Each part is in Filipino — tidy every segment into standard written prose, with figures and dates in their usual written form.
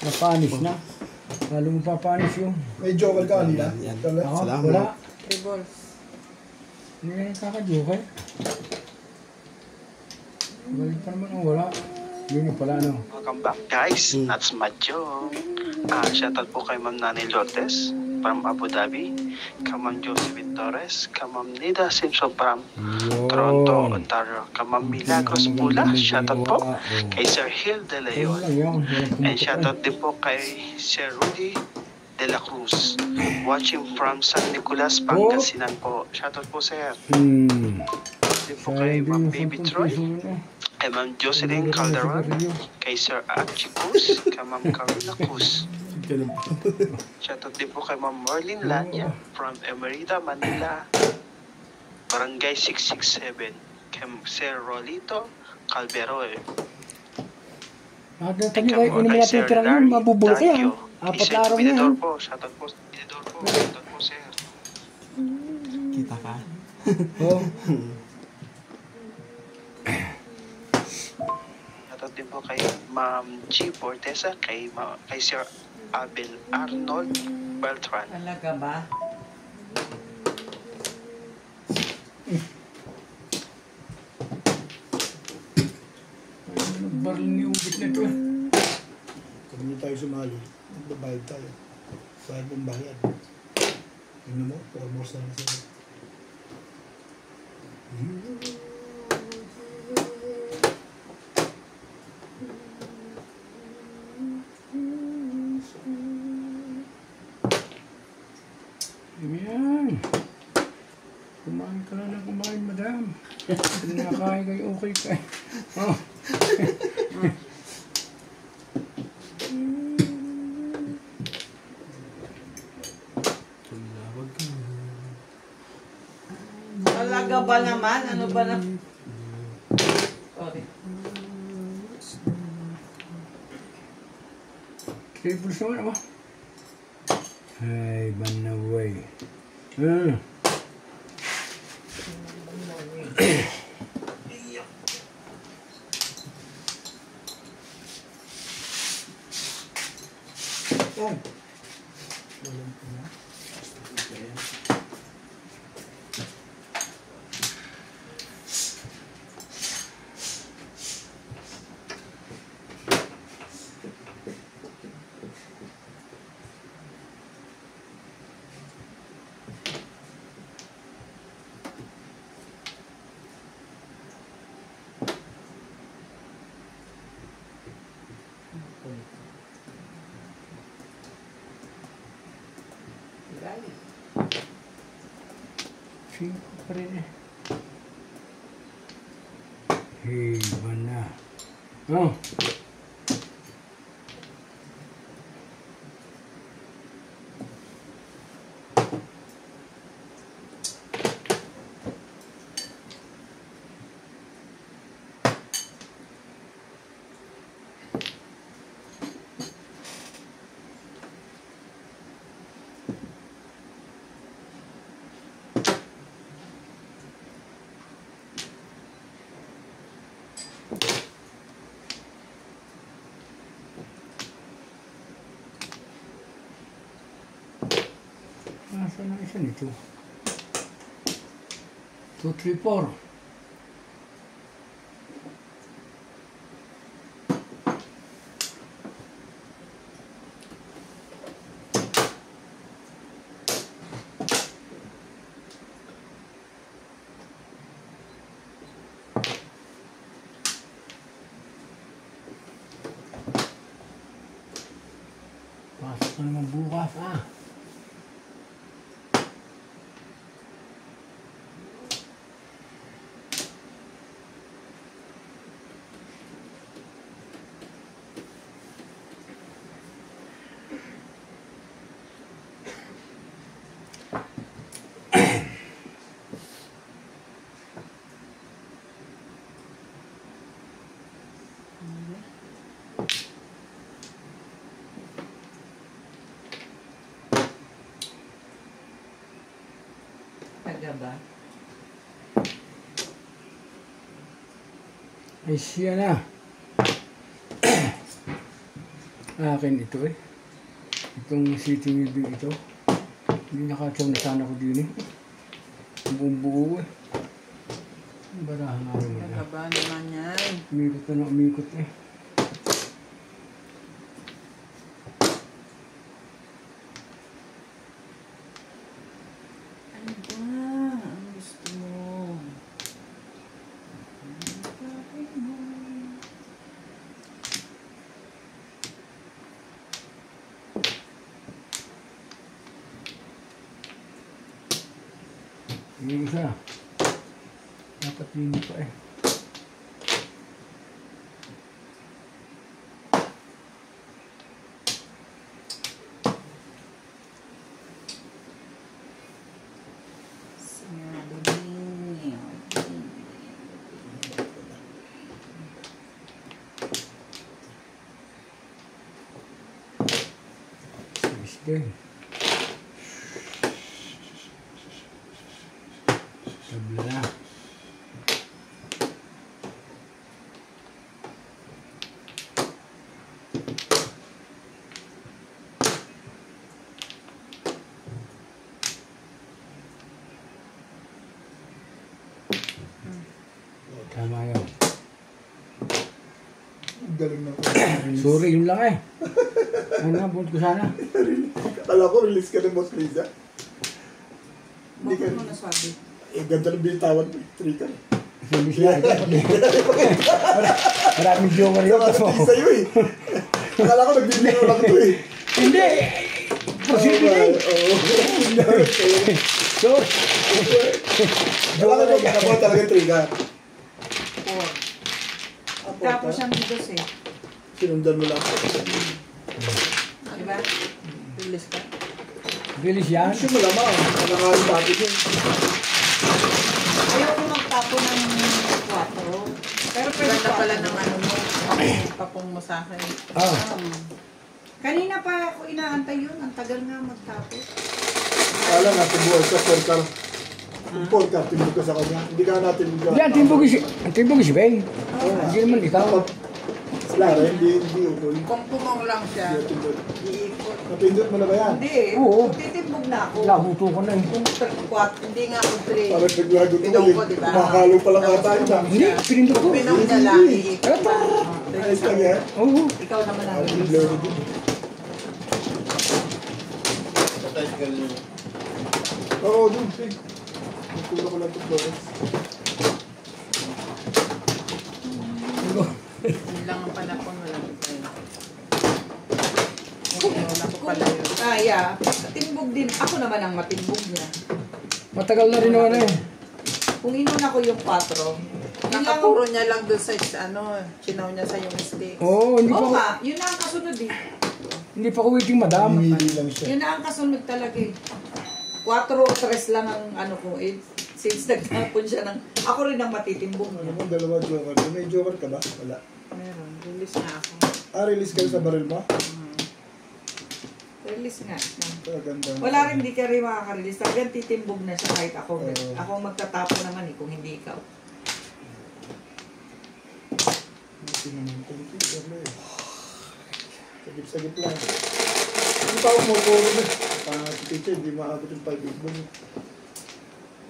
Napanis na. Lalo mo papanis yung... May joker ka kanina? Ako, wala. 3 balls. Hindi na yung kaka-joker. Balik pa naman, wala. Yun yung pala, no? Welcome back, guys. That's Madjo. Shoutout po kay Ma'am Nani Lourdes from Abu Dhabi, kay Ma'am Josephine Torres, kay Ma'am Nida Simpson from Toronto, Ontario, kay Ma'am Milagros Pula. Shoutout po kay Sir Hill De Leon. And shoutout din po kay Sir Rudy De La Cruz, watching from San Nicolas, Pangasinan po. Shoutout po, sir. Din po kay Ma'am Baby Troy, kay Ma'am Jocelyn Calderon, kay Sir Archie Cruz, kay Ma'am Carolina Cruz. Shoutout din po kay Ma'am Marlene Lanya from Emerita, Manila, Barangay 667, kay Sir Rolito Calvero. Kami kayo kunin mo natin yung tirang yun, mabubul kaya. Apat na araw na yan. Shoutout po, shoutout po, sir. Kita ka? Oo. Shoutout din po kay Ma'am G. Portesa, kay Sir Abel Arnold Beltran. Talaga ba? Baril ni ubit na ito. Kung hindi tayo sumali, magbabayad tayo. Bayad mong bayad. Tingnan mo, 4 more na sila. Ayan. Kumain ka na kumain, madam. Pinakain kayo, okay kayo. Oh. Talaga ba naman? Ano ba na? Sorry. Tables naman ako. Ay, banaway. Cinco pa rin eh. Hey, bana. Oh. Nasaan ang isa nito? 2, 3, 4. Pasok na naman bukas ah. Talaga ba? Ay siya na. Akin ito eh. Itong city living ito. Hindi nakatsaw na sana ko din eh. Buong buo eh. Barahan nga naman na. Nagaba naman yan. Umikot ka na umikot eh. Ano ba? Ang gusto mo? Ang sabi mo? Yung isa. Dapat hindi pa eh. Sabi niya. Sige din. Tabla na. Tama yun. Galing na. Sorry, yun lang eh. Ano, buhat ko sana. Kala ko release ka ng Boss Liza. Hindi ka. Bakit mo nasabi? Eh, ganda ng binitawan mo. 3 ka. Hindi siya. Maraming joker yun. Nakakatingin sa'yo eh. Akala ko nagbibiro lang ito eh. Hindi. Posible eh. Oo. Sorry. Akala ko magkakabaw talaga 3 ka. 4. Tapos siyang dos eh. Sinundan mo lang. Diba? Release ka? Bilis yan. Gusto mo lamang. Nakakain dati yun. Ayaw ko magtapo ng 4. Pero pwede Ganda pa pala ng ano mo. Papong mo sa akin. Ah. Kanina pa ako inaantay yun. Ang tagal nga magtapos. Akala natin buhay ka, 4 ka. Kung 4 ka, timbog ka sa kanya. Hindi ka natin buhay. Hindi, ang timbog si Ben. Hindi naman ikaw. Lara, hindi utol. Kung pumong lang siya, Hindi timbog. iikot. Napindot mo na ba yan? Hindi. Oo. Titimbog na ako. Labuto ko na eh. Kung 4. Hindi nga kung 3. Parang naglago to Pinong ko, eh. diba? Kumakalo pa lang ata yun ah. Hindi, pinindot ko. Pinong niya lang, iikot. Ano pa? Ayos lang yan. Oo. Ikaw naman ang Ang release. laro din. Oo, dun. Nagkulo ko lang ito, Flores. Yun lang ang panahon, walang iba yun. Wala ko pala yun. Kaya, matimbog din. Ako naman ang matimbog niya. Matagal na rin naman eh. Kung inuna ko yung 4, yun lang ang... Nakapuro niya lang doon sa chinaw niya sa yung steak. Oo, hindi pa Oo ko, nga, yun na ang kasunod eh. hindi pa ko waiting madam. Hinili lang siya. Yun na ang kasunod talaga eh. 4 o 3 lang ang ano ko eh. Since nagtapon siya ng... Ako rin ang matitimbog Ano niya. mo, dalawa joker. May joker ka ba? Wala. Meron, release na ako. Release ka sa baril mo? Release nga. Ganda. Wala rin, di ka rin makaka-release. Talagang titimbog na siya kahit ako. Oo. Ako ang magtatapo naman eh kung hindi ikaw. Hindi naman computer na eh. Sagip-sagip lang. Ang tawag mo po rin eh. Si teacher, hindi maabot yung 5 big ball.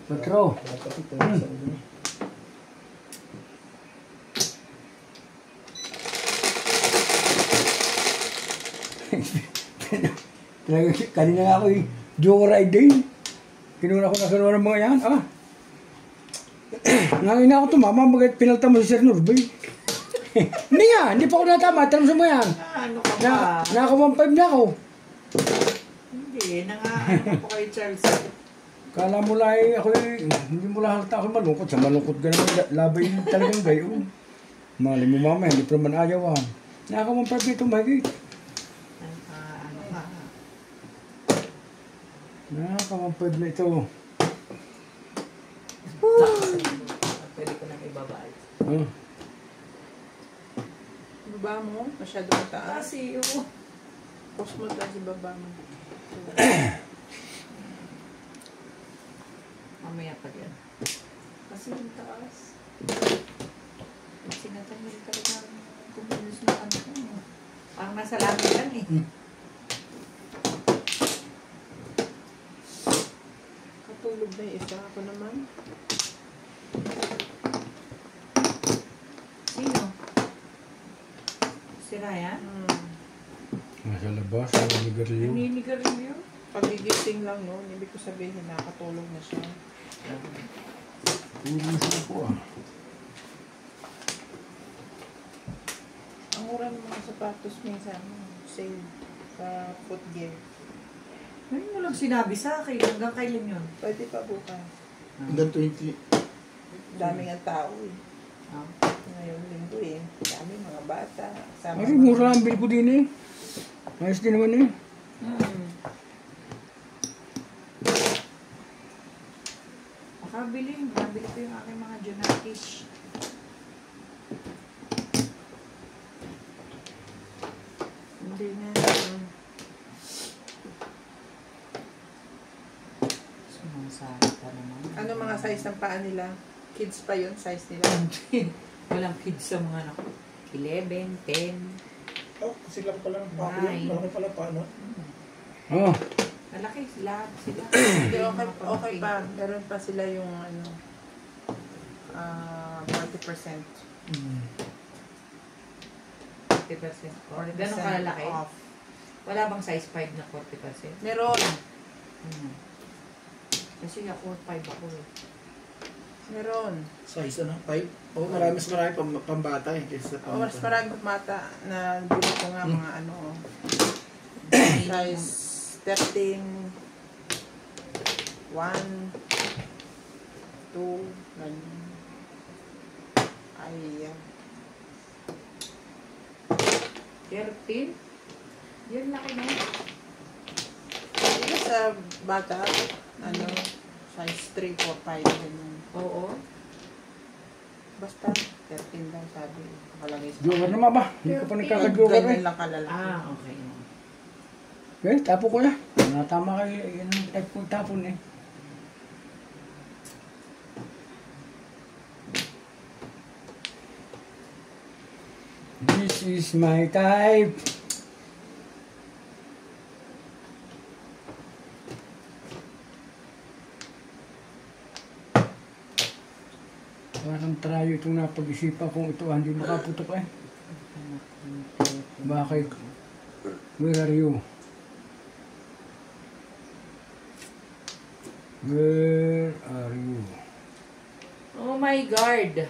Matro. Dapat ito. Sabi mo. Kanina nga ako eh. Joker ride din. Kinuna ko na kinuha ng mga yan. Ah. Nangin na ako tumama. Bagay pinalta mo si Sir Nurbay. Hindi nga. Hindi pa ako natama. Tanong sa mo yan. Ano ka ba? Naka 1.5 na ako. Hindi, nangaano ko kay Charles. Kala mo lang eh, ako eh, hindi mo lang halata ako malungkot. Sa malungkot ka naman, labay talagang gayo. Mali mo mamaya, hindi pa naman ayawan. Naka 1.5 dito, mahigit. Ano ka? Naka 1.5 na ito. Pwede ko nang ibabay. Ah. Baba mo, masyadong taas. Kasi yung... Post mo tayo sa baba mo. Mamaya pa yan. Kasi yung taas. Sinatay mo rin talaga kumilos na ano ko. Parang nasa langit lang eh. Katulog na yung isa. Ako naman. Sino? Si Ryan? Nasa labas, ang ligarliw. Naninigar rin yun? Pagigising lang noon, ibig ko sabihin nakatulog na siya. Tulog siya po ah. Ang mura ng mga sapatos minsan, sale sa footgear. Ngayon mo lang sinabi sa akin. Hanggang kailan yun? Pwede pa bukas. Hanggang 20. Daming ang tao eh. Ah. Ngayon linggo eh. Daming mga bata. Sama Ay, mura ang bil ko din eh. Ayos din naman eh. Makabili. Nabili ko yung aking mga Junakis. Hindi na. Sumasali ka naman. Ano mga size ng paa nila? Kids pa yun, size nila. Walang kids sa mga anak ko. 11, 10. Oh, kasi lang pala ng pako Nine. yun. Malaki pala pa, no? Oh, Malaki sila. Hindi, okay pa. Meron pa sila yung ano, 40%. 40%. Or ganun kalalaki. Off. Wala bang size 5 na 40%? Meron. Kasi ako 5 ako eh. Meron. Size ano? 5? Oh, marami pambata eh. Kaysa O, mas marami pa mata na gulo ko nga mga ano, size 13, 1, 2, ganyan. Ay, 13? Yun laki na. Ito sa bata, ano, size 3, 4, 5, ganyan. Oo. Basta, 13 lang sabi. Nakalagay sa joker naman ba? Hindi ka pa nagkaka-joker eh. ganyan lang kalalaki. Ah, okay. Okay, tapo ko na. Natama kayo. Yan ang type kong tapon eh. This is my type. Parang trayo itong napag-isipan kung ito hindi makaputok eh. Bakit? Where are you? Where are you? Oh my God.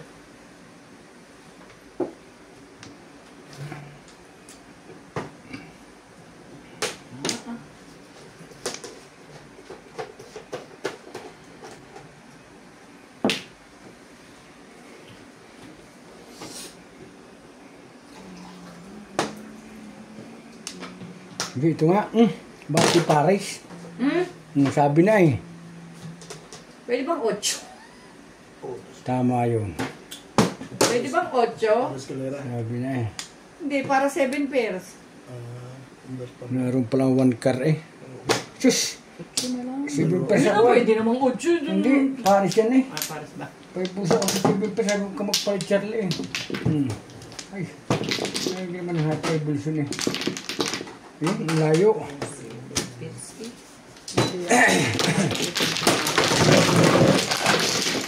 Hindi, ito nga. Bakit si Paris? Sabi na eh. Pwede bang 8? Tama yun. Pwede bang 8? Tapos kalera. Sabi na eh. Hindi, para 7 pairs. Inverse pa. Meron palang 1 car eh. Sus! 7 pesos ako eh. Pwede namang 8. Hindi, Paris yan eh. Ah, pares ba? Pwede puso ako sa 7 pesos. Huwag ka magpalit Charlie eh. Ay, hindi naman hot tables yun eh. Yun, ang layo.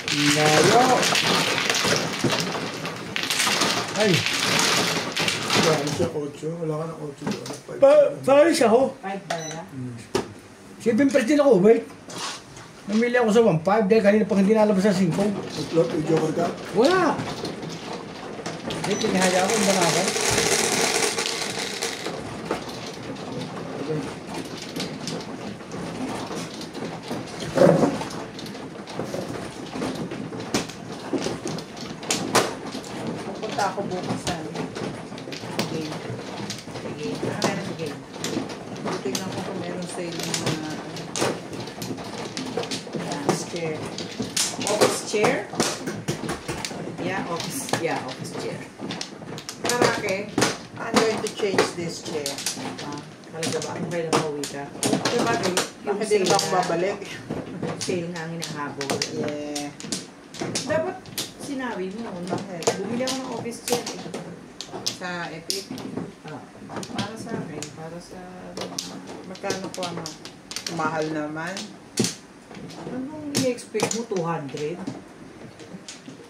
Ang layo. Ay, Ano siya, 8? Wala ka ng 8 doon. Paris ako. 5 talaga? 7 pesos din ako, wait. Namili ako sa 1.5 dahil kanina pang hindi nalabas sa 5. May joker ka? Wala. Hindi, pinahaya ako, hindi na ako. Pupunta ako bukas sa game. Sige. Ah, meron game. Titignan ko kung meron sale ng mga office chair. Office chair? Yeah, office chair. Karake. I'm going to change this chair. Ah, talaga ba? Kung kailan mauwi ka? Diba, Bakit din ba ako babalik? Sale nga ang hinahabol. Yeah. Dapat sinabi mo, bakit? Bumili ako ng office chair. Sa Epic. Ah, Para sa akin, para sa... Magkano po ang mahal naman? anong i-expect mo? 200?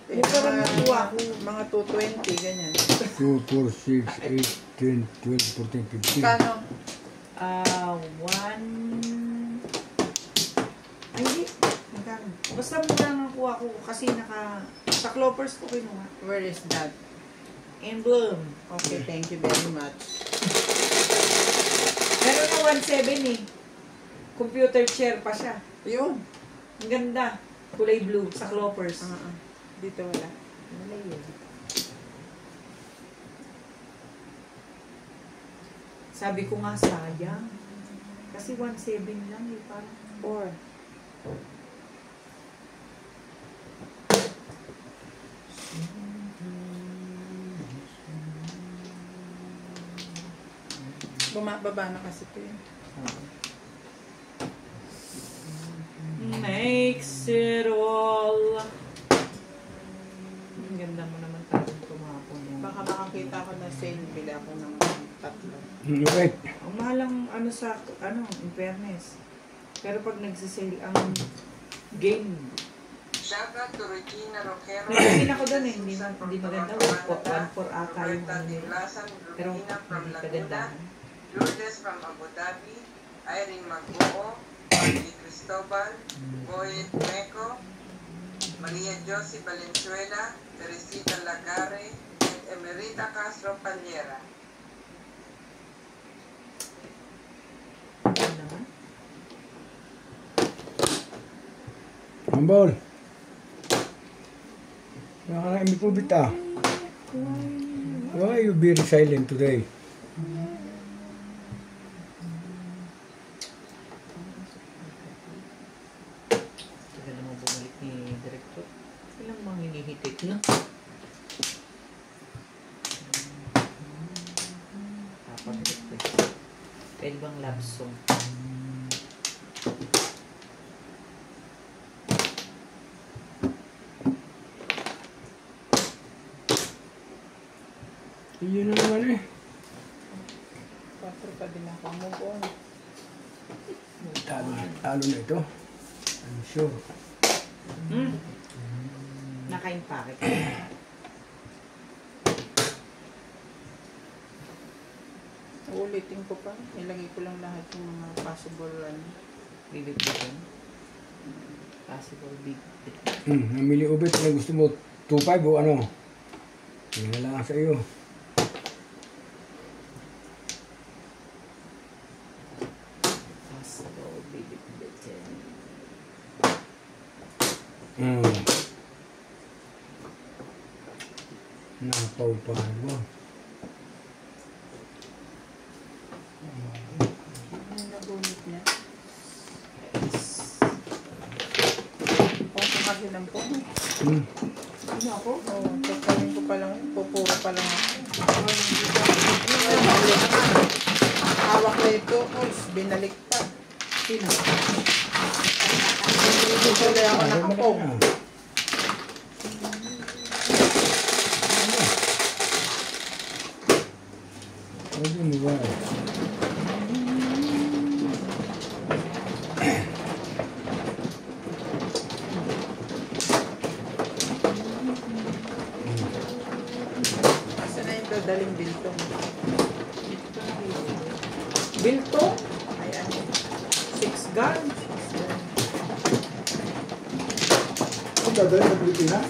Eh, parang nakuha ko. mga 220, ganyan. 2, 4, 6, 8, 10, 12, 14, 15. Kano? 1... Hindi. Magkano? Basta mura lang nakuha ko kasi sa Cloppers ko kinuha. Where is that? Emblem. Okay, thank you very much. Meron na 1.7 eh. Computer chair pa siya. Yun. Ang ganda. Kulay blue sa Cloppers. Dito wala. Wala yun. Sabi ko nga sayang. Kasi 1.7 lang eh. Parang 4. Bumababa na kasi ito yun. makes it all. Ang ganda mo naman tayo tumapon yan. Baka makakita ko na sale, bili ako ng 3. Okay. Ang mahal ang in fairness. Pero pag nagsisale ang game, Shaka to Regina Roquero. nakain ako doon eh. Hindi maganda. 1.4 ata yung ano nila. Pero Romina from hindi Laguna, kagandahan. Lourdes from Abu Dhabi, Irene Magbuo, Pagdi Cristobal, Boyet Meco, Maria Josie Valenzuela, Teresita Lagare, and Emerita Castro Paliera. Ano naman? Ambol. Nakakain po bita. Why you very silent today? Tagal naman bumalik ni Director. Ilang mga hinihitik na. Papagod eh. Pwede bang love song? Yun na naman eh. 4 pa din ako. Move on. Talo na ito. I'm sure. Naka-impake. Uulitin ko pa. Ilagay ko lang lahat yung mga possible Bibigyan. Possible big. Namili ubit na gusto mo 2.5 o ano? Yan na lang sa iyo. Possible big. Napaupahan mo. Ano nagunit niya? Pong kasi ng pong. Ano ako? Oo, tatawin ko pa lang. Pupuro pa lang ako. Hawak na ito. Uy, binalik pa. Sino? Hindi ko lang ako nakapong. Pwede mo ba? Asa na yung dadaling biltong? Bilto? Ayan. 6 guns. Kung dadalhin sa Pilipinas,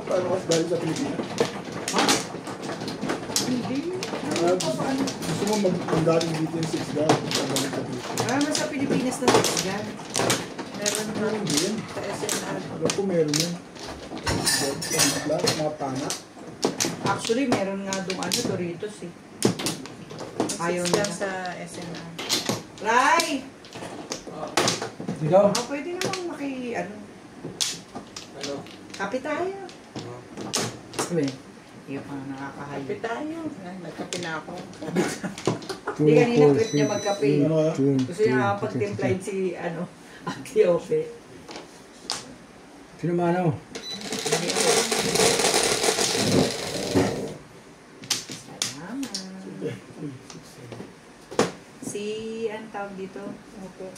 paano kasi dahil sa Pilipinas? Hindi. Gusto mo mag-galing dito yung 6 guard, dadalhin sa Pilipinas. Naman sa Pilipinas na 6 guns. Meron na Meron din. sa SNR. Alam ko meron yun. Mga pana. Actually, meron nga doon Doritos eh. Ayaw Ayaw nila. sa SNR. Ray! Ikaw? Pwede namang ano? Kape tayo. Sabi, iyo pa nakakahayo. Kape tayo. Ay, nagkape na ako. Hindi kanina trip niya magkape. Gusto Gusto niya nakapag-template si, Ate Ope. Sino mano? Ang tawag dito? Opo.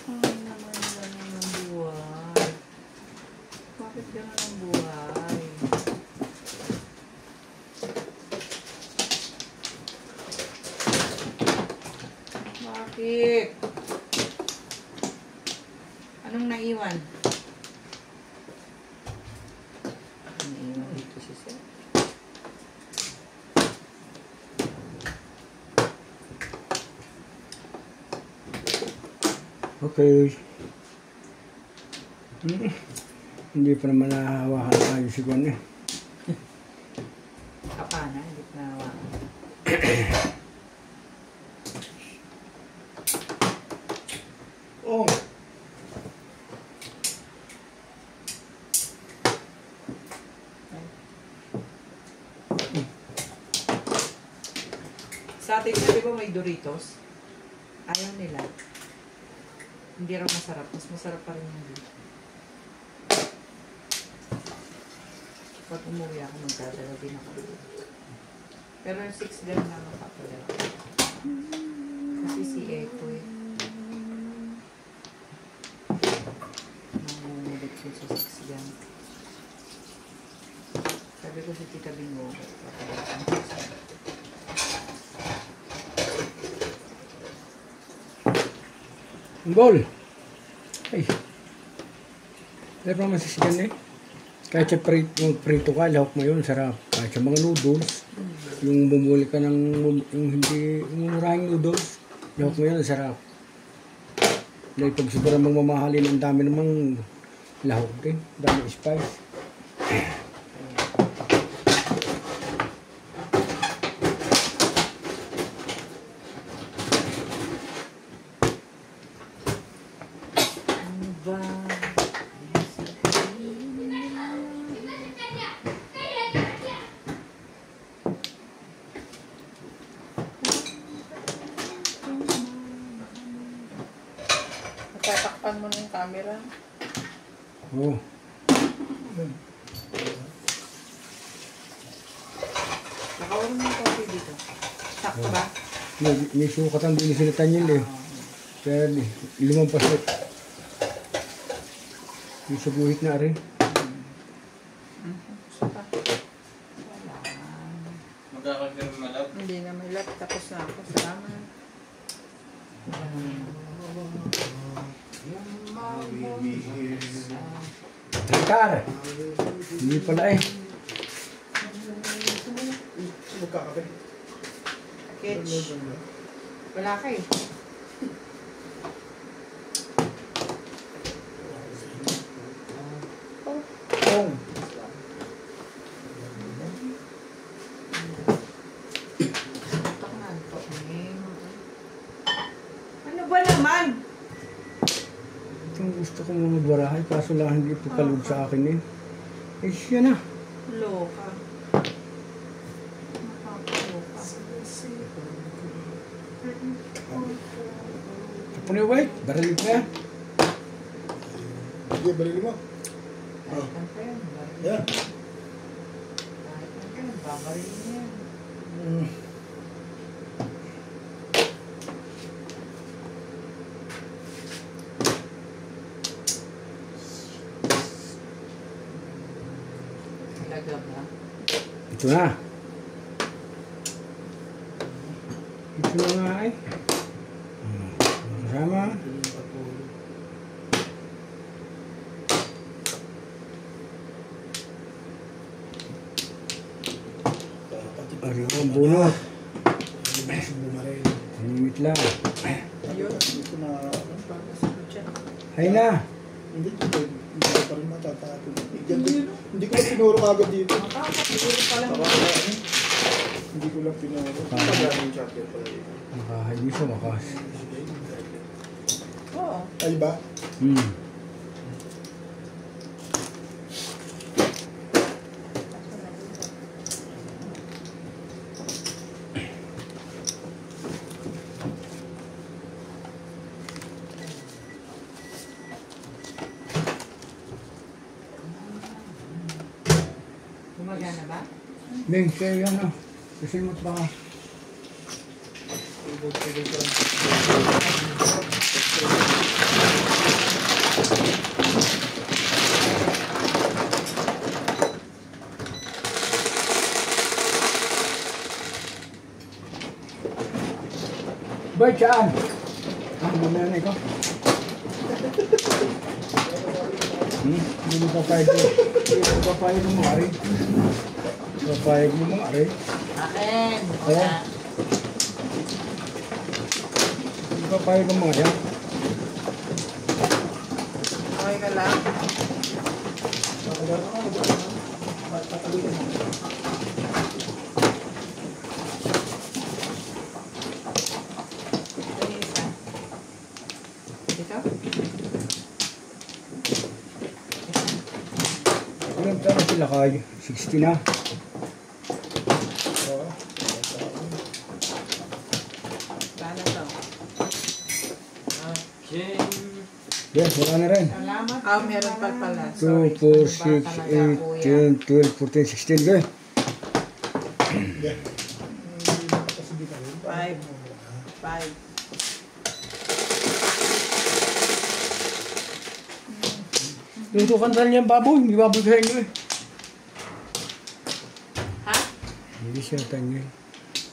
Ay, naman ang buhay. Bakit gano'n ang buhay? Bakit? Anong naiwan? Naiwan dito si Sir. Okay. Hindi pa naman nahawakan tayo si Juan eh. Kapana, hindi pa nahawakan. Oh. Sa atin, di ba may Doritos? Ayaw nila. Hindi raw masarap. Mas masarap pa rin yung dito. Pag umuwi ako, magdadala din ako. Pero 6 gram na makapadala. Kasi si Eko eh. Nangungulit ko sa 6 gram. Sabi ko si Tita Bingo, papadala ko ng 6 gram. Bol! Ay! Alam naman sa sigan eh. Kahit sa prito ka, lahok mo yun, sarap. Kahit sa mga noodles, yung bumuli ka ng yung hindi, yung maraming noodles, lahok mo yun, sarap. Dahil pag siguro magmamahalin, ang dami namang lahok din, dami spice. Ano ba? Tatakpan mo na yung camera. Oo. Nakawalan mo yung coffee dito. Sakto ba? May sukatan din sila Tanyel eh. Kaya lumampas na. Yung sa guhit na rin. Saka, Magkakaroon malap. hindi na may lap. Tapos na ako. Salamat. Tangkar! Hindi pala eh. Magkakape. Ketch. Wala ka eh. Oh. Ano ba naman? Itong gusto ko mga barahay, kaso lang hindi po kalog sa akin eh. Eh siya na. Loka. Nakakaloka. Tapos yung white, baralik na yan. Sige, balili mo. Kahit ang pen, baril. Yan. Kahit ang pen, babaril niya. Talaga ba? Ito na. Ito na nga eh. Kasama. Ari ko ang bunot. Limit lang. Ayun. Ito na. Pagkasunod siya. Hay na. Hindi ko pa rin matatapon. Hindi ko lang pinuro kagad dito. Siguro pala mo. Hindi ko lang pinuro. Pagkakaming chapter pala dito. Makahayi sa wakas. Oo. Ay ba? Gumagana ba? Beng, sa'yo yan ah. Kasi mo't baka. Tuloy ko lang. Bay, saan? Mamaya ko. Hindi mo papayag ko. Hindi mo papayag mo mga ari. Papayag mo mga ari. Akin. Wala. Hindi papayag mo mga yan. Okay ka lang. Ito yung isa. Dito? Ilang taon na sila kay? 60 na. Paano to? Yes, wala na rin. Salamat. Ah, meron pa pala. 2, 4, 6, 8, 10, 12, 14, 16. Gaya. Kasi di ka rin. 5. Tuntukan na niya ang baboy. Hindi baboy sa inyo eh. Ha? Hindi siya tanyo.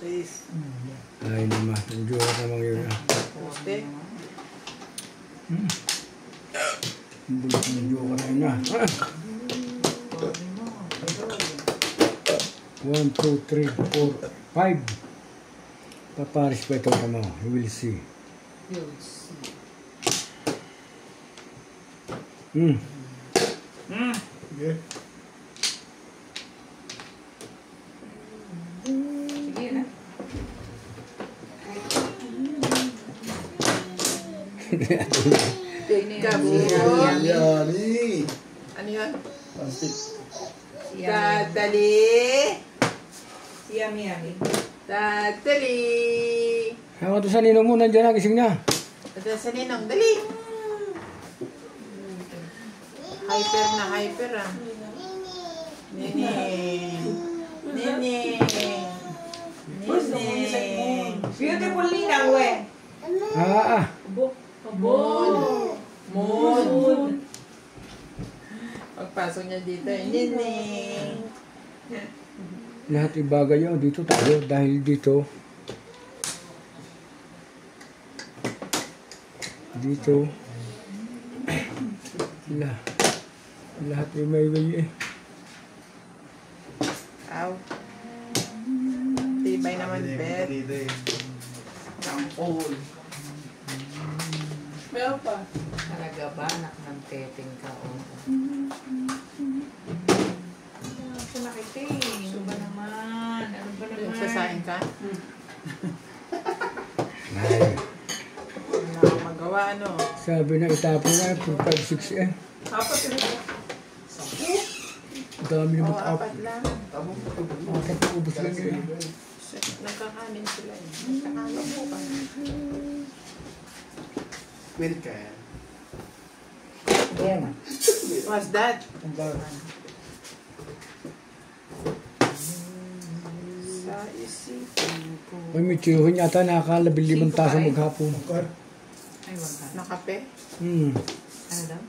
6. Ay naman. Ang jowa namang yun. Poste. Ang bulit ng jowa na yun. 1, 2, 3, 4, 5. Paparis pa itong tama. You will see. Sige. Sige na. Yari! Ano yun? Plastic. Dadali. Yummy, yummy. Dadali. Ako to sa ninong mo. Nandiyan na. Gising na. Dadali sa ninong. Dali. Hyper na hyper ah. Nene. Nene. Nene. Beautiful ninang, we. Moon. Moon. Pagpasok niya dito eh. Nene. Lahat ibagay yun. Dito tayo. Dahil dito. Dito. Lahat ay may way eh. Aw. Tibay naman, Bet. Dito eh. Meron pa. Talaga ba, anak ng teteng ka, o? Ito nakiting. Ano ba naman? Ano ba naman? Nagsasain ka? Ay, Wala akong magawa, ano? sabi na itapon na 2, 5, 6 eh. Apat yun. Dami na Oo, mag-up. apat lang. Mga ubos lang eh. Nagkakanin sila eh. Nagkakanin po ka. Pwede ka yan. Yan. What's that? Ang bar. Sa isipan ko. May mitsuhin yata nakakalabil 5 taso maghapon. Car. Ay, wag ka. Nakape? Ano daw?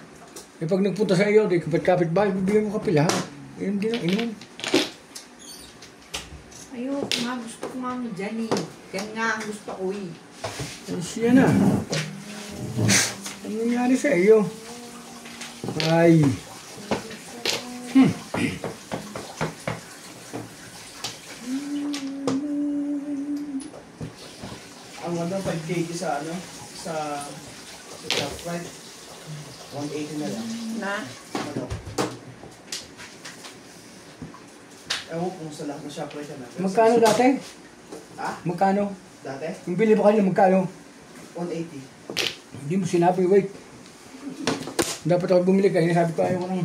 Eh pag nagpunta sa iyo, di kapit-kapit bahay, bibigyan mo kape lahat. Eh, hindi na inom. Ayoko nga, gusto ko nga dyan eh. Yan nga ang gusto ko eh. Ay, siya na. Ano nangyari sa iyo? Ay. Ang 5 kg sa ano? Sa Shoprite. 180 na lang. Na? Ano? Ewan kung sa lahat ng Shoprite ka na. Magkano dati? Ha? Magkano? Dati? Yung bili mo kanina, magkano? 180. Hindi mo sinabi, wait. Dapat ako bumili ka, sabi ko ayaw ko nang...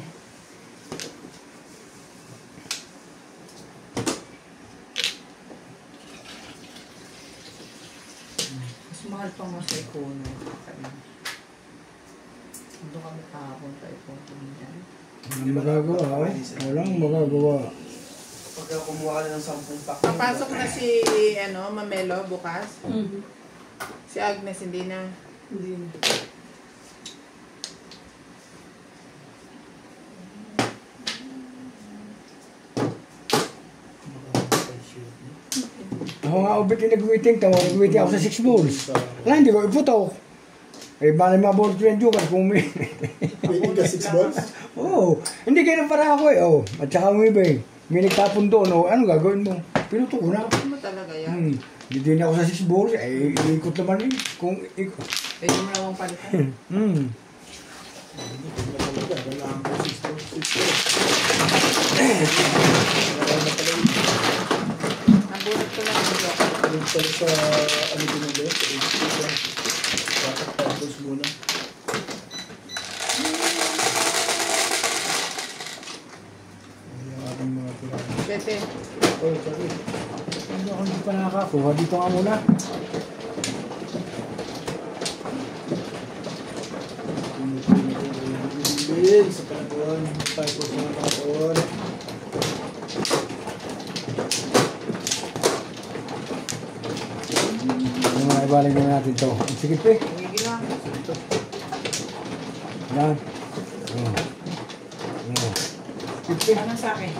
Mas mahal pa mo sa Ikono. Doon kami kahapon sa Ikono. Walang magagawa, oh. Walang magagawa. Pagka kumuha ka na ng 10 pack. Papasok na si, ano, Mamelo bukas. Si Agnes, hindi na. Hindi na. Ako nga ubit yung nag-waiting. Nag-waiting ako sa 6 balls. Wala, hindi ko iputok. Eh, bali maballs ko yung joker kung may... Waiting ka 6 balls? Oo. Hindi kayo na para ako eh. Oh. At saka umibay. May nagtapon doon. Oh. Ano gagawin mo? Pinutok ko na. Ano mo talaga yan? Hindi din ako sa 6 balls. Eh, ikot naman eh. Kung ikot. Pwede mo namang palitan. Hindi ko na talaga. Kailangan ko 6 balls. 6 balls. Nabunot ko lang yung joke. Yung pala sa ano din ulit. Dapat 5 balls muna. Yung ating mga pirano. Bete. Oh, sorry. Hindi ako hindi pa nakakakuha. Dito nga muna. Bill, sa panahon. 5 balls na panahon. Yung mga ibalik na natin ito. Sige pe. Hindi lang. Yan. Sige pe. Ano sa akin?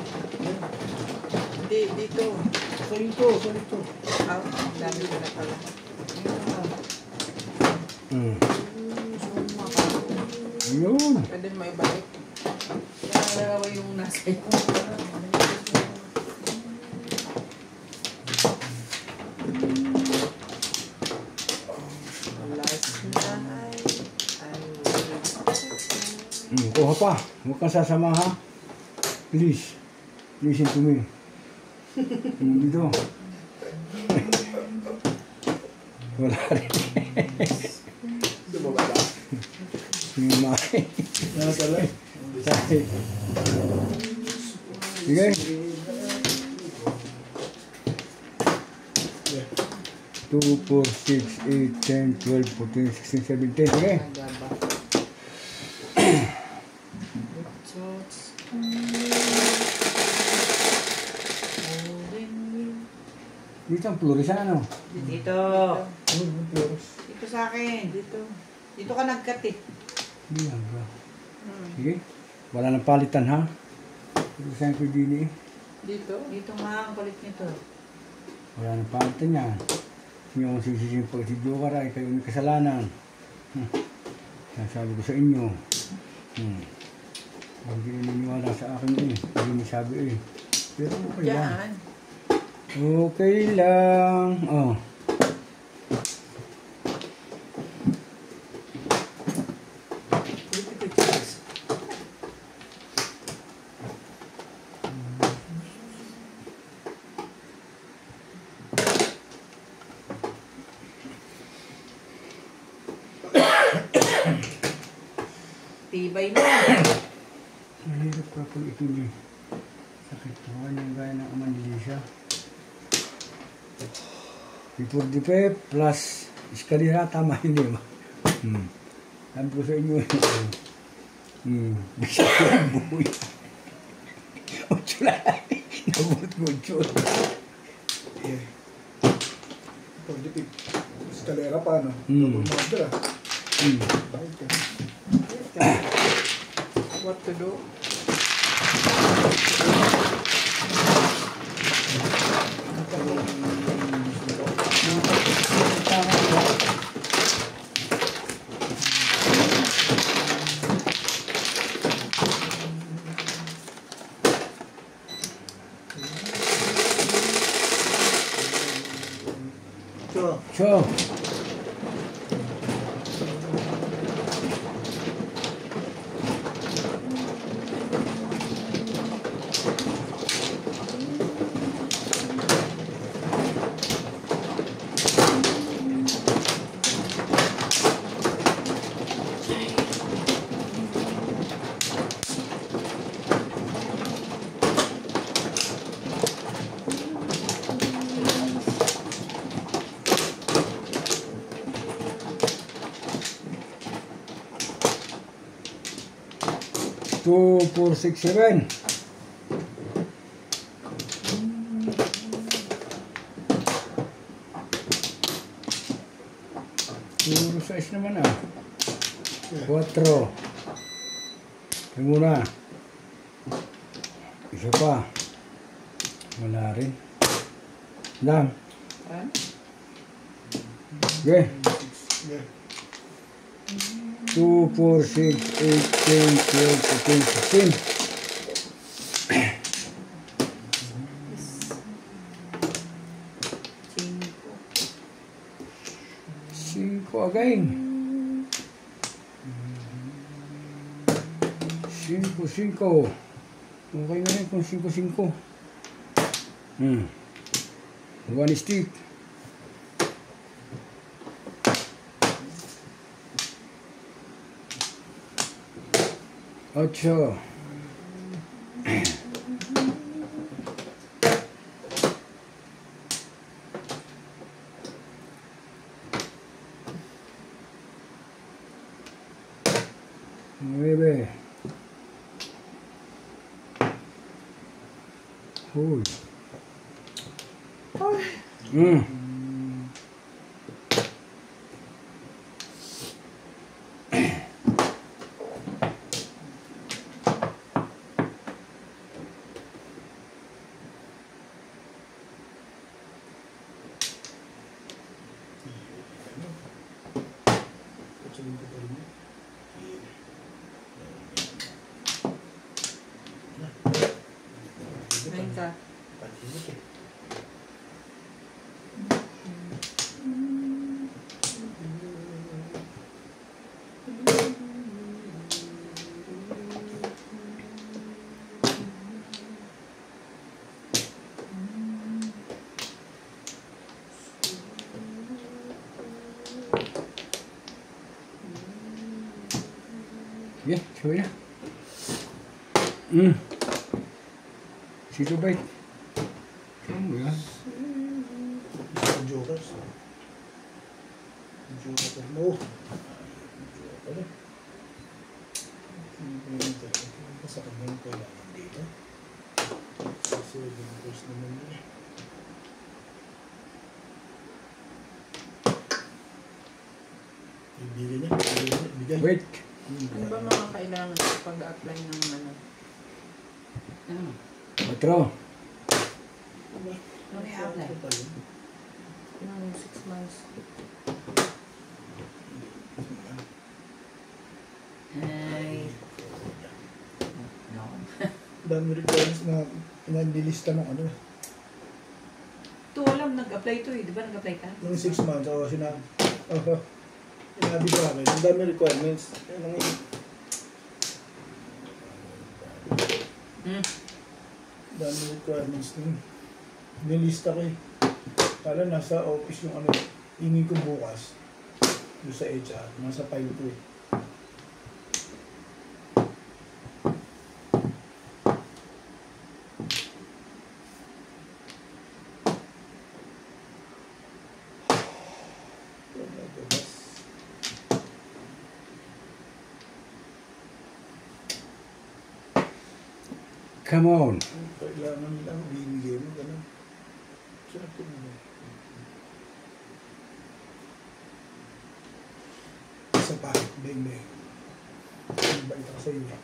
Hindi, dito. Salito, salito. Ah, dami ko na pala. Yun. Pwede mo ibalik. Kaya dalawa yung nasa iyo. Last night, Kuha pa. Huwag kang sasama ha. Please. Listen to me. Dito. Wala rin. Hindi mo ba ba? May Nasa lang. Sige. Sige. 2, 4, 6, 8, 10, 12, 14, 16, 17. Sige. Dito ang plurisan ano? Dito. Dito sa akin. Dito. Dito ka nagkat eh. Hindi yan ba? Sige. Wala nang palitan ha. Dito saan ko dini eh. Dito? Dito nga ang palit nito. Wala nang palitan yan. Yung sisising pag si Joker ay kayo may kasalanan. Sabi ko sa inyo. Hindi na niniwala sa akin eh. Hindi may sabi eh. Pero okay lang. Diyan. Okay lang. Oh. Tibay mo. Mahirap pa po ito eh. Sakit po yung gaya ng amanilisa. Before the pep plus eskalera tama hindi ba? Sabi ko sa inyo bisa ko ang buhay. O tsula. Nabot mo tsula. Pagdipig. Eskalera pa, no? Double mother, ah. Bakit ka? What to do? So, two, 4, 6, 7. Puro size naman ah. 4. Ito muna. Isa pa. Wala rin. Dam. Ano? Okay. Yeah. 2, 4, 6, 8, 10, 12, 13, 16. Cinco. 5 again. 5. Okay na rin kung 5. One stick. 8. Nueve. Uy. Sabihin ko pa rin yun. Ngayon ka. Patinit eh. Yeah, so yeah. Sito bait. Ano yan? Sa Jokers. Joker mo. Joker. Sa kanya yung kailangan dito. Kasi Jokers naman yun eh. Ibigay niya. Ibigay. Wait. Ano ba mga kailangan sa pag-apply ng ano? 4. Ano i-apply? Yung 6 months. Ay. No. Dami requirements na inanilista ng ano. Ito alam, nag-apply to eh. Di ba nag-apply ka? Yung 6 months, sinabi. Sinabi ko akin, ang dami requirements. Dami requirements din. Nilista ko eh. Kala nasa office yung ano, ingin ko bukas. Doon sa HR, nasa file ko eh. Come on. Kailangan nila ang bibigay mo, gano'n. Sarap ko mo. Isa pa, beng-beng. Bait ako sa iyo.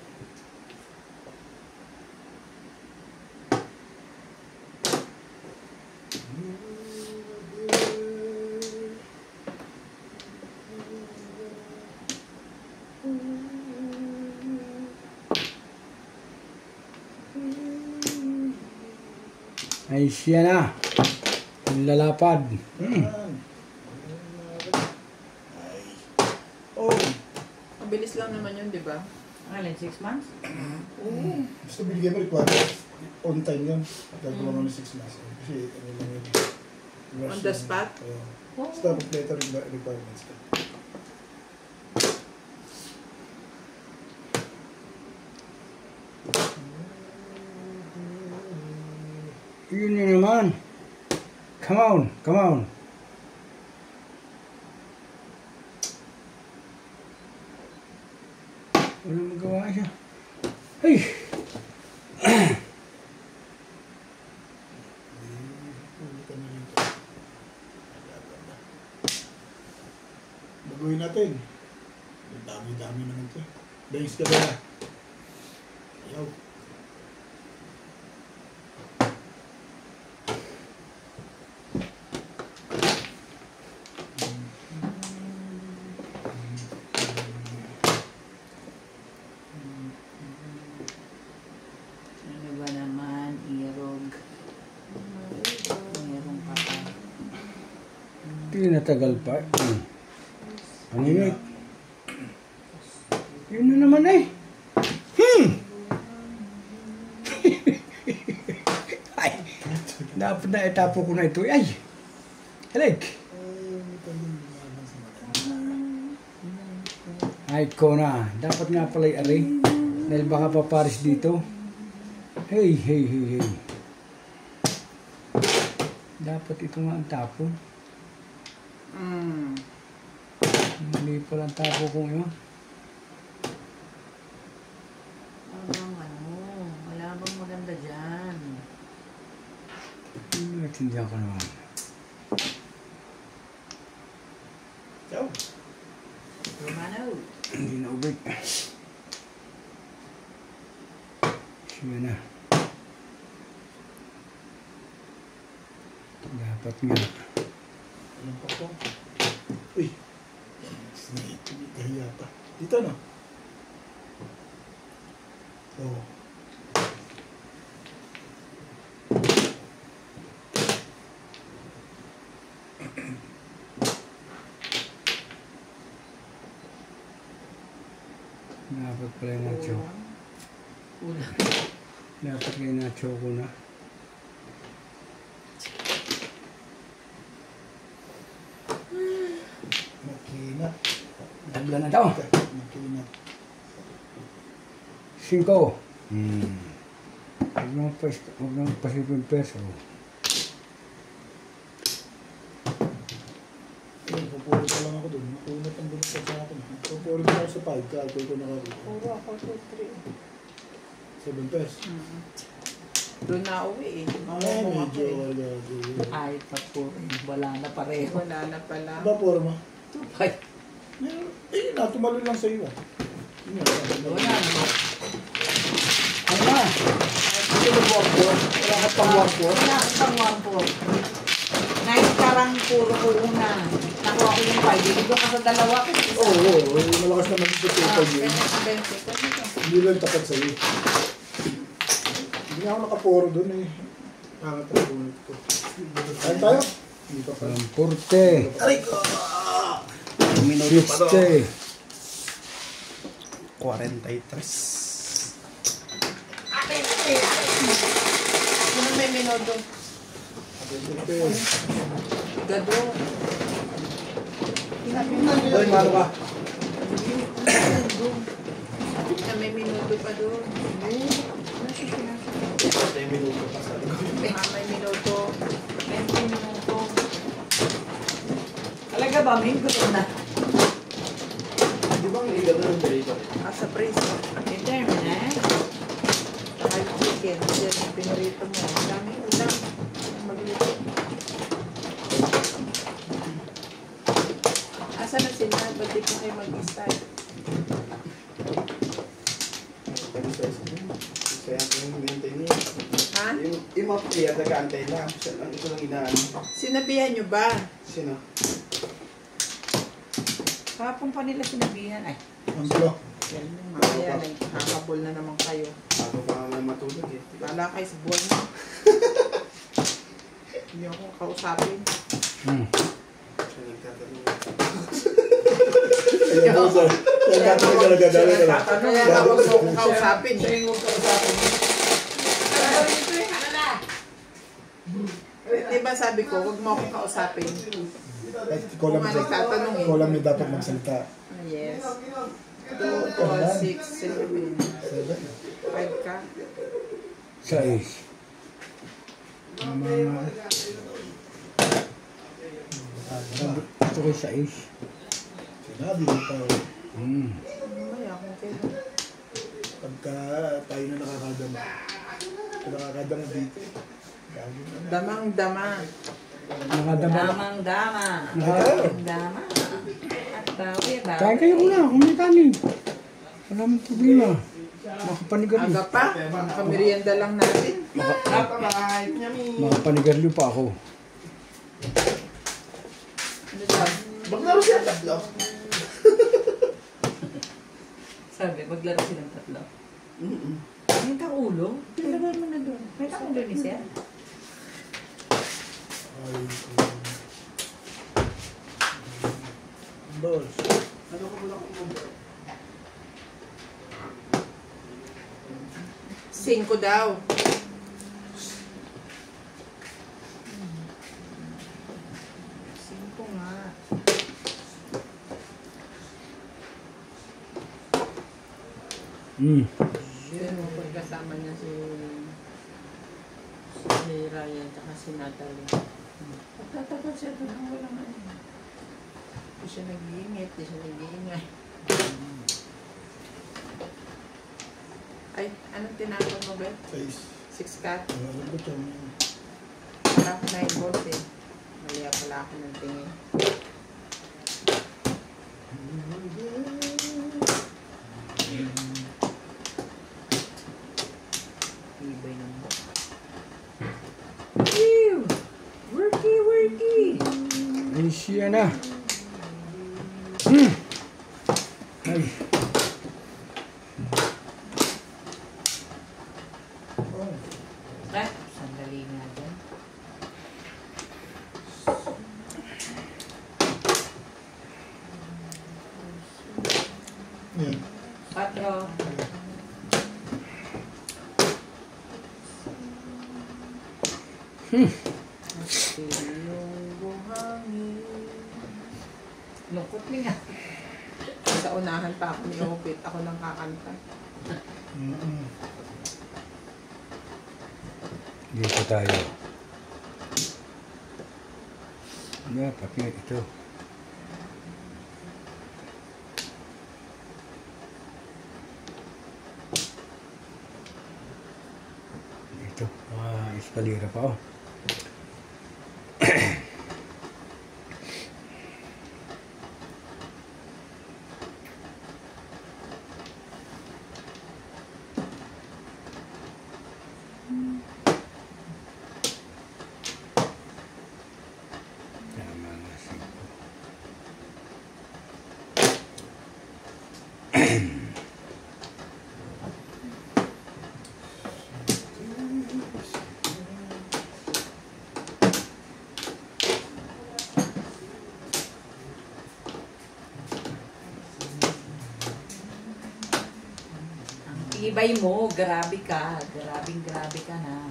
Ay siya na. Ang lalapad. Oh, Ang bilis lang naman yun, di ba? Alin, 6 months? gusto binigay mo requirements. On time yun. Gagawa mo ng 6 months. Kasi ano lang yun. On the spot? Basta kompleto requirements ka. Yun yun naman. Come on, come on. Walang magawa siya. Ay! Gagawin natin. Ang dami-dami naman ito. Thanks ka ba? Ayaw. Ano ba naman, irog? Mayroong ka pa. Tinatagal pa. Ang init. Yun na naman eh. Ay, dapat na etapo ko na ito. Ay, halig. Ay, ko na. Dapat nga pala'y ari. Dahil baka paparis dito. Hey, hey, hey, hey. Dapat ito nga ang tapo. Mali pala ang tapo kong yun. Wala bang maganda dyan? Natindihan ko naman. Ciao. Romano. Hindi na ubig. Sige na. Dapat nga. Alam pa ko. Uy. Kahiya pa. Dito na. Oo. Dapat pala yung nacho. Ulang. Dapat yung nacho ko na. Makinat. Dabla na daw. Makinat. 5. Huwag nang pasipin peso. Pupuri pa lang ako doon. Makunat ang bunot sa akin. Pupuri pa ako sa 5. Kalkul ko na ako. Puro ako 2, 7 pesos. Doon na uwi eh. Ay, medyo wala. Ay, papo. Wala na pareho. Wala na pala. Ba, forma? Tupay. Eh, natumalo lang sa iyo. Wala na. Ano na? Wala ka pang wampo. Wala kang wampo. Night karang puro ko una. Nakuha ko yung 5. Hindi ko ka sa dalawa. Oo, malakas naman yung total yun. 20. Hindi lang tapat sa iyo. Hindi ako nakaporo doon eh. Pangat ang bunot ko. Kain tayo? Hindi pa pa. Sampurte. Aray ko! Minuto pa to. 60. 43. Sino may minodo? Gado. Ay, mano ka? Na may minuto pa doon. May minuto pa sa likod. May minuto. 20 minuto. Talaga ba? May gusto na. Di ba ang liga doon dito? Sa preso. Determined. Kahit chicken. Yan, pinarito mo. Ang daming ulam. Magluto. Asa na sila? Ba't di ko kayo mag-start? Kaya ako yung hintay niya. Ha? Yung mga player, nag-aantay lang. Siya lang ito lang inaano. Sinabihan nyo ba? Sino? Kapong pa nila sinabihan. Ay, Ang tulo. Yan, mamaya na. Hakabol na naman kayo. Ako pa nga matulog eh. Wala kayo sa buwan mo. Hindi ako kausapin. Siya nagtatanong. Kaya po sir. Siya nagtatanong ka nagdadala ka na. Kaya ako gusto kong kausapin. Di ba sabi ko, huwag mo akong kausapin. Ikaw lang, Kung ano tatanong eh. ikaw lang may dapat magsalita. Yes. 2, 4, 6, 7. 5 ka. 6. Ito ko 6. Sinabi mo pa. Mamaya kung kailan. Pagka tayo na nakakadama. Nakakadama dito. Damang-dama. Nakadama. damang-dama. Nakakadama. Dama. Tawi, tawi. Kain kayo muna, kung may kanin. Wala mong problema. Makapanigaryo. Aga pa, makamerienda lang natin. Makapanigaryo pa ako. Ano daw? Maglaro siya tatlo. Sabi, maglaro silang tatlo. May ulo? Ilagay mo na doon. May ulo ni Sir? Boss. 5 daw. Simpo nga. Pero pagkasama niya si Ryan at si Natalie. Pagtatagal siya doon ang walang ano. Di siya nag-iingit, di siya nag-iingay. Ay, anong tinapon mo ba? 6 cat? Ano ba ito? Parang 9 balls eh. Mali pala ako ng tingin. Ibay ng mo. Ew! Worky, worky! Ay, siya na. Ay. Eh, sandali nga dyan. Yan. 4. Silong buhangin. Lungkot niya. Sa unahan pa ako ni Opit. Ako nang kakanta. Dito tayo. Papel ito. Ito. Eskalera pa oh. Tama nga siguro. Ibay mo, grabe ka. Grabe ka na.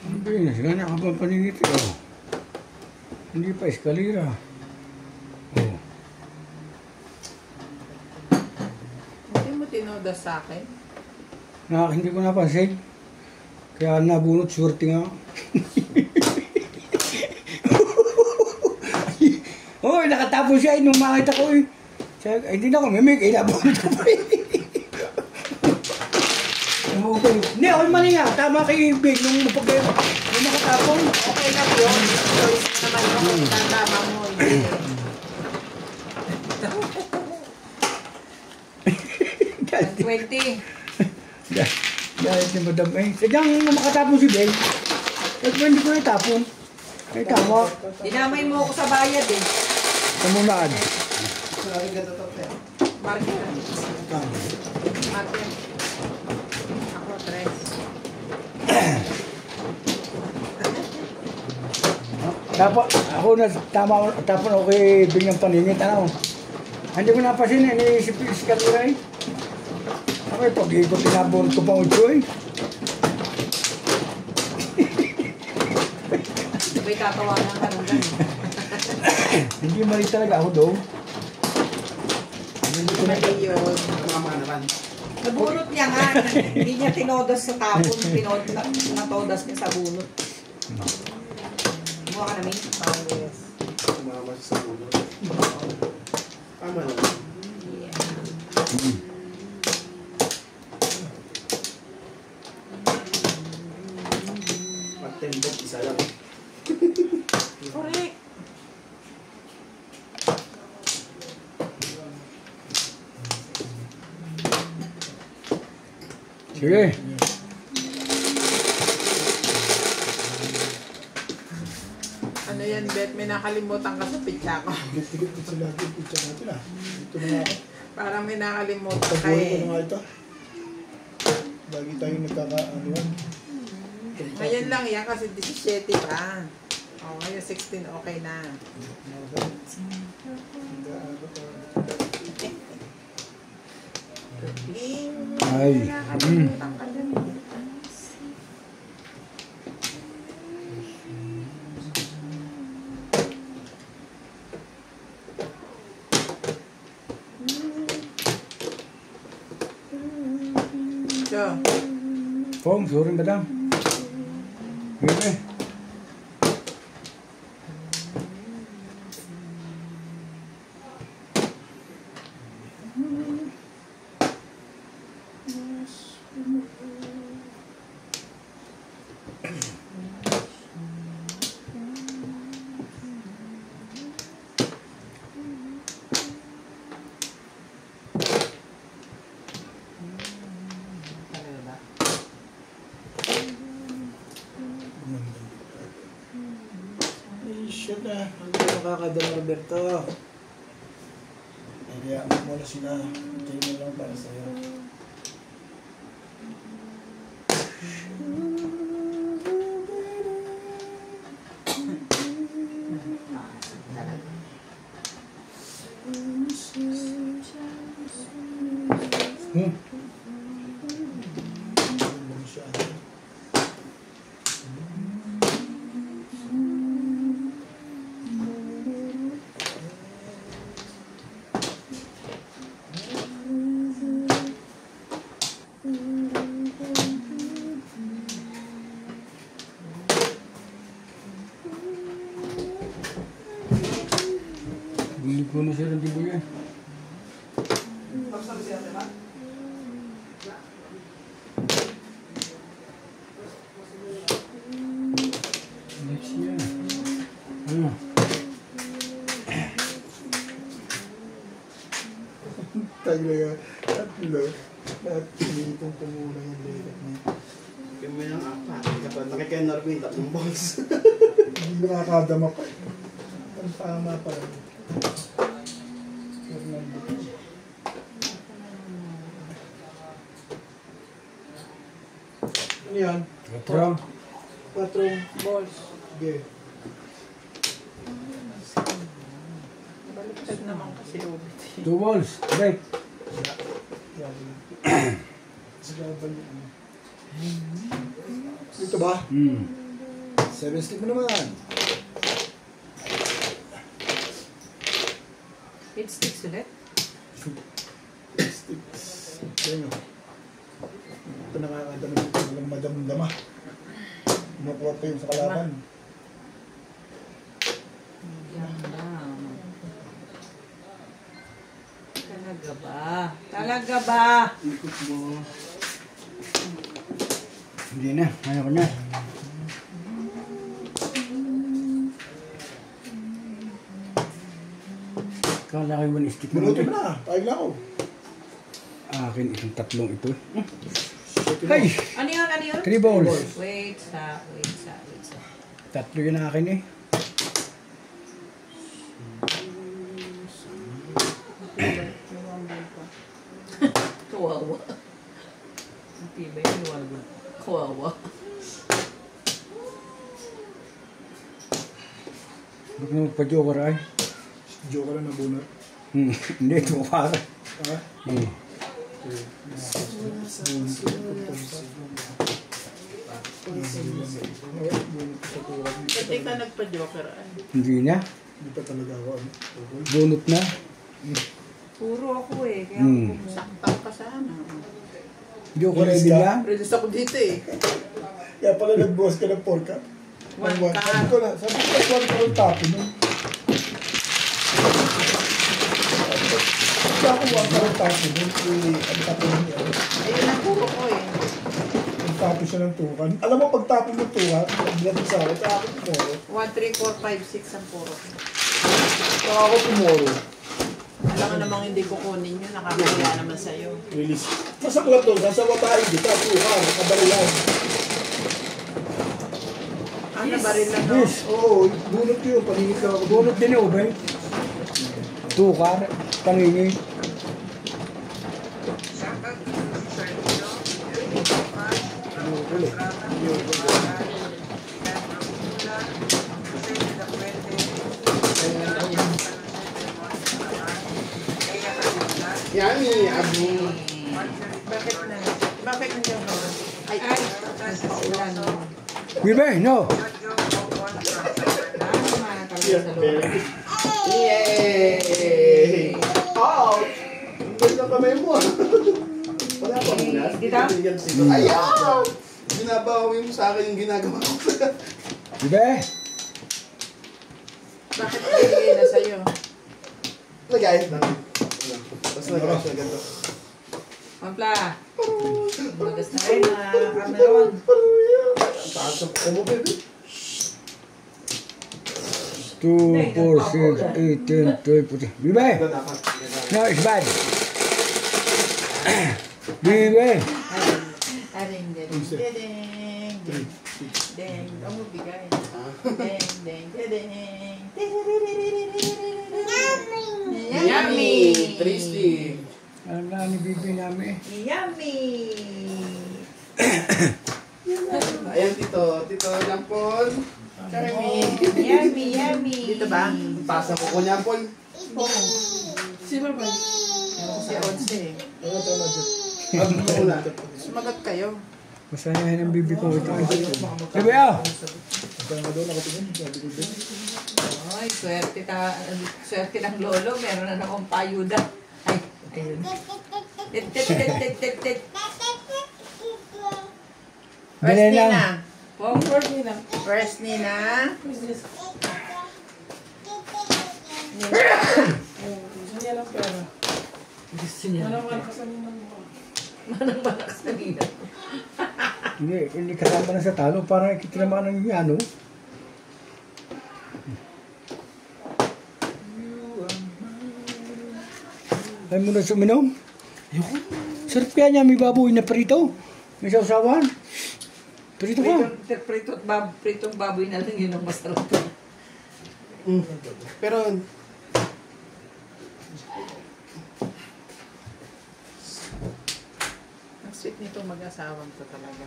Hindi na sila nakapapaningit oh. Hindi pa eskalera. Oh. Hindi mo tinodas sa akin? Hindi ko napansin. Kaya nabunot, swerte nga. Oh, nakatapos siya. Nung makita ko eh. Sabi, hindi na ako mimik. Nabunot ko pa eh. Hindi, ako mali nga. Tama kay Big nung makatapon. Okay lang yun. Choice naman mo kung tatama mo. Hindi. Ang 20. Dahil si Madam eh. Sadyang makatapon si Big. At hindi ko natapon. Ay, tama. Dinamay mo ako sa bayad eh. Kamunaan. Market. Market. Ako, 3. Tapos, ako na tapon ako kay Big ng paningit. Ano? Hindi ko napasin eh. Naisip si Kalira eh. Ako eh, pag-ikot tinabunot ko pang 8 eh. Sabay tatawanan ka nung gano'n. Hindi mali talaga ako doon. Hindi mali yun. Nabunot niya nga. Hindi niya tinodas sa tapon. Natodas niya sa bunot. Mukha ka namin. Yes. Sumama sa ulo. Tama lang. Pag-tembok, isa lang. Correct. Sige. Ano yan, Bet? May nakalimutan ka sa pizza ko. Tigit-tigit ko sila yung picture natin ah. Ito na nga ako. Parang may nakalimutan ka Tabuhin ko na eh. nga ito. Lagi tayong nagkaka-anuan. Ngayon lang yan kasi 17 pa. Oh, ngayon 16 okay na. Ay. Nakalimutan ka dyan. So, Pong, sorry madam. Bebe. talaga ba? Ay, shit na. Hindi ko makakadala, Roberto. Kaya mo muna sila. Hintayin mo lang para sa'yo. Hmm. Hindi mo siya. Bili ko na siya ng dibo yan. Next year. Ano? Talaga. Tatlo. Lahat pinitong tumulong yung legat niya. Kami ng apa. Kapag nakikaya Norvin, tatlong balls. Hindi nakakadama pa. Ang tama pa rin. Fernando. Ano yan? Patron. Patrong. Balls. Sige. Baliktad naman kasi ulit. 2 balls. Break. Yan. Sige, balik mo. Dito ba? Hmm. 7 stick mo naman. It sticks ulit. Sticks. Yan o. Ito nakakadama dito. Walang madam-dama. Kinukuha pa yun sa kalaban. Ganda. Talaga ba? Talaga ba? Ikot mo. Hindi na. Ayaw ko na. Kala ko yung stick na Minuto ito. na. Pahig na ako. Akin itong tatlong ito. Second Ay! Ano yun? Ano yun? 3 balls. Wait sa. Tatlo yun akin eh. Kawawa. Ang tibay yung wala. Kawawa. Huwag na magpa-joker ay. Joke lang na bunot. Hindi, ito para. Ha? Bunot sa turang. Hindi ka nagpa-joker ay. Hindi na. Hindi pa talaga ako. Ano? Okay. Bunot na. Puro ako eh. Kaya Hmm. ako Saktan ka sana. Joker ay nila. Release ako dito eh. Kaya pala nag-boss ka ng porka. One Sabi card. ko na, sabi ko na, one card tapo nun. Kaya ako one card tapo nun. Ang tapo nun. Ayun ang puro ko eh. Ang Tapos siya ng tukan. Alam mo, pag tapon ng tukan, naglating sa akin, tapon tomorrow. 1, 3, 4, 5, 6 ang puro. Saka ako tomorrow. Alam mo namang hindi kukunin yun, nakakaya naman sa'yo. Release. Nasa plato, nasa babae dito, tukan, kabarilan. Ano baril na no? Yes. Oo, bunot yun, paningit ka ako. Bunot din yung ube. Tukar, paningin. Shoutout to si Sergio, Eric Topas, Ramon Estrada, Ilan Rosula, Jose de la Puente, Señor Ella Carolina, Yummy, Abu. Bakit na? Bakit nandiyan ka? Ay, paulan. Bibe, no. Jojo Bobon from San Fernando, Ano talaga sa loob? Yay! Ouch! Ang ganda ng kamay mo. Wala pa minas. Dito? Ayan! Binabawi mo sa akin yung ginagawa ko. Bibe. Bakit bigay na sa'yo? Nag-ayos lang. Tapos nag-ayos na ganito. Pampla! Magas na rin na Cameron. Ang taas ng kuko mo, baby. 2, 4, 6, 8, 10, 12, 14. Bibe. Ganda ka. No, it's bad. Bibe. Aring, ding, ding, ding, ding, ang mabigay. Ding, ding, ding, Yummy! Tasty! Alam na ni Bibe namin. Yummy! Ayan, Tito Jampol. Kami. Yummy, yummy! Dito ba? Ang taas ng kuko niya, Paul. Sino ba? Si Onse. Ano ito na dyan? Ang muna. Sumagot kayo. Masayahin ang bibi ko ito. Bibe, ah. Kaya nga doon nakatingin, sabi ko din. Ay, swerte ng lolo. Meron na akong payuda. Ay, ayun. Tit, tit, tit, tit, tit, tit. Dali First lang. Nina. Pong first Nina. First Nina. Gusto niya lang pera. Gusto niya. Manang ka sa nina mo. Manang balak sa Nina. Hindi kasama na sa talo. Parang ikitinamaan ng ano. Ay mo na suminom? Ayoko. Sarap kaya niya, may baboy na prito. May sausawan. Prito ka. Pritong baboy na lang yun ang masarap. Pero, Ang sweet nito mag-asawang to talaga.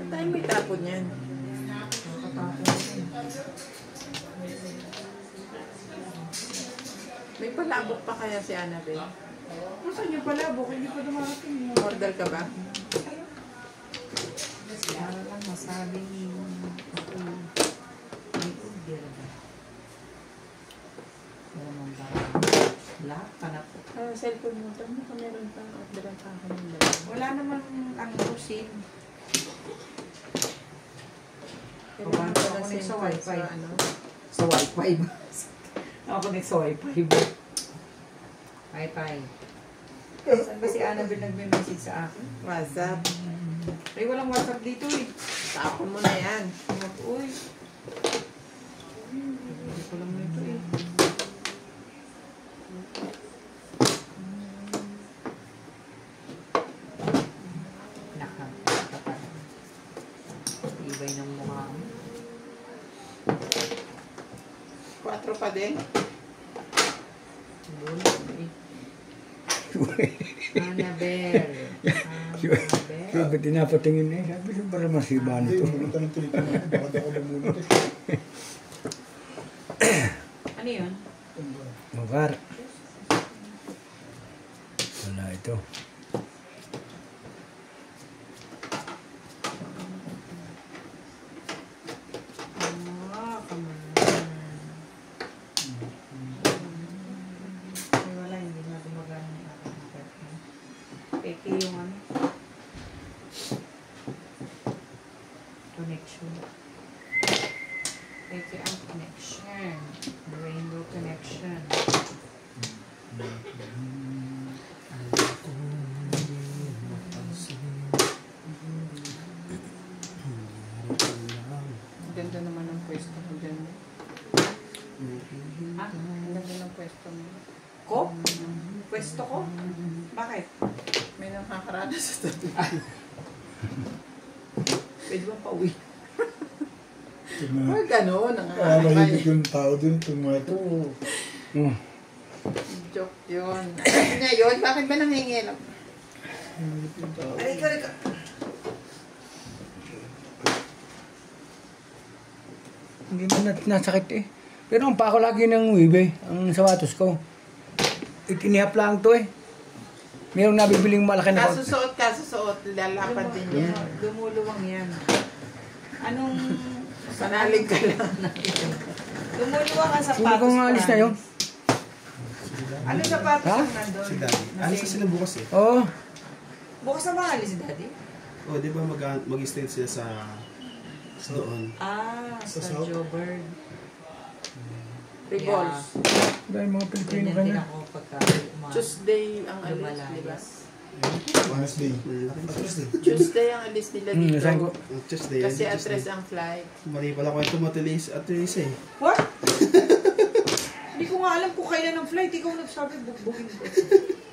Ang tayo may tapon yan. May palabok pa kaya si Annabelle? Saan yung palabok? Hindi pa dumarating. Order ka ba? Para lang masabing ako may order ba? Wala mong ba? Wala ka na po. Cellphone mo. Tama ka meron pa. Orderan pa ako ng Wala naman ang rusin. Kailangan Ako ko connect na sa wifi. ano. Sa wifi ba? Ako connect sa wifi ba? Wifi. Saan ba si Annabelle nagme-message sa akin? WhatsApp. Ay, walang WhatsApp dito eh. Tapon mo na yan. Uy. Hindi ko lang ito eh. Nakakatapat. Ibay ng mukha mo. 4 pa din. Annabelle. Kaya ba't tinapatingin eh? Sabi ko para masiba na Hindi, to. bunot ng tulit mo. Baka daw ako lumunod eh. Ano yun? Magar. Wala ito. Ah, come on. Ay, wala, hindi na gumagana yung aking apartment. Peke yung ano. Connection. Ah, Ang ganda ng pwesto mo. ko? Pwesto ko? Bakit? May nakakaranas sa tabi. Pwede bang pauwi? Huwag gano'n. Mahilig yung tao dun, tumato. Oh. Joke yun. Ano niya yun? Bakit ba nangingilap? Ay, ka. Hindi man nasakit eh. Pero ang pa ako lagi ng wibe, ang sapatos ko. Itinihap lang to eh. Mayroong nabibiling malaki na Kasusuot. Lalapad din yan. Lumuluwang yan. Anong... Sanalig ka lang. Lumuluwang ang sapatos. Sino kong alis na yun? Ano sapatos Ha? ang nandun? Si Daddy. Alis na sila bukas eh. Oo. Bukas na ba alis si Daddy? Oh, di ba mag-stay sila sa doon? Ah, Sa sa South? Joburg. Revolves. Dahil mga Pilipino Ganyan ka din na. ako pagka Tuesday ang alis, di ba? lumalayas. Wednesday. Tuesday. Tuesday ang alis nila dito. Nasahin ko. Tuesday. Kasi at Tuesday. 3 ang flight. Mali pala kwento mo, Atulis eh. What? Hindi ko nga alam kung kailan ang flight. Ikaw nagsabi, bugbugin ko.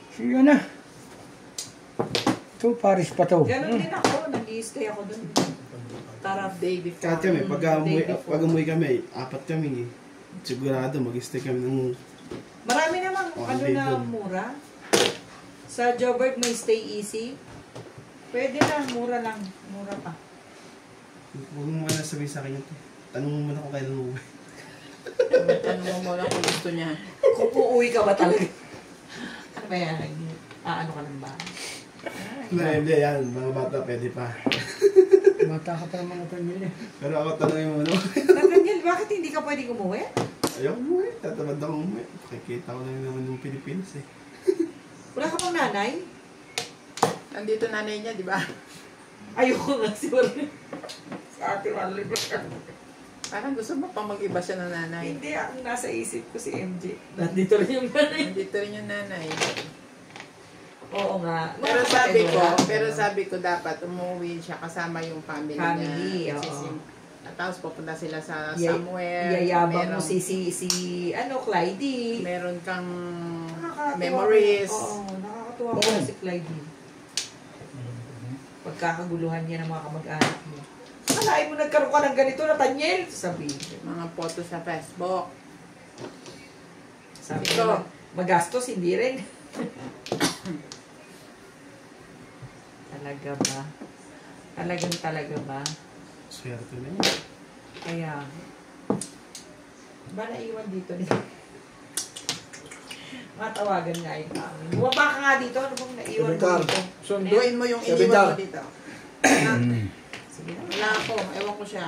Sige na. Ito, Paris pa to. Ganon din ako. Nag-i-stay ako dun. Taraf. Day before. Kahit kami, Day before. pag umuwi kami, 4 kami eh. Sigurado mag-stay kami ng... Marami namang Oh, ano label. na mura. Sa Joburg may stay easy. Pwede na, mura lang. Mura pa. Huwag mo muna sabihin sa akin yun. Tanong mo muna kung kailan umuwi. Tanong mo muna kung gusto niya. Kung uuwi ka ba talaga? Ano ba yan? Ano ka lang ba? Hindi, yan. Mga bata, pwede pa. Mata ka pa ng mga pamilya. Pero ako tanongin mo muna. Naganyan, bakit hindi ka pwedeng umuwi? Ayaw umuwi. Tatamad ako umuwi. Nakikita ko lang naman ng Pilipinas eh. Wala ka pang nanay? Nandito nanay niya, di ba? Ayoko nga si Marley. Sa ate Marley ba? Parang gusto mo pang mag-iba siya ng nanay. Hindi, ang nasa isip ko si MJ. Nandito rin yung nanay. Nandito rin yung nanay. Oo nga. Pero Mga sabi kapatid, ko, wala. dapat umuwi siya kasama yung family, Family, niya. oo. Tapos pupunta sila sa Yay- somewhere. Iyayabang mo si Clyde. Meron kang Nakakatuwa. memories. Oo, nakakatuwa ko si Clyde. Pagkakaguluhan niya ng mga kamag-anak mo. Alain mo nagkaroon ka ng ganito, Nathaniel. Sabihin. Mga photo sa Facebook. Sabi Ito. ko, magastos, hindi rin. Talaga ba? Talaga ba? Swerte na yun. Kaya, ba naiwan dito nila? Matawagan nga yung tao. Bumaba ka nga dito, ano bang naiwan mo Ricardo. dito? Sunduin mo yung Sabi iniwan daw. mo dito. Sige na. Wala ako. Ewan ko siya.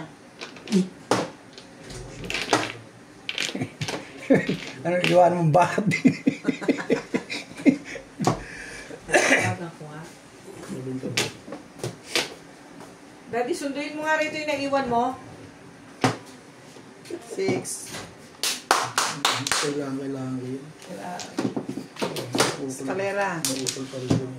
Ano, iwan mong bakit din. Tawagan ko nga. Daddy, sunduin mo nga rito yung naiwan mo. 6. Kailangan ko yun. Wala. Escalera. Marupol pa rin yun.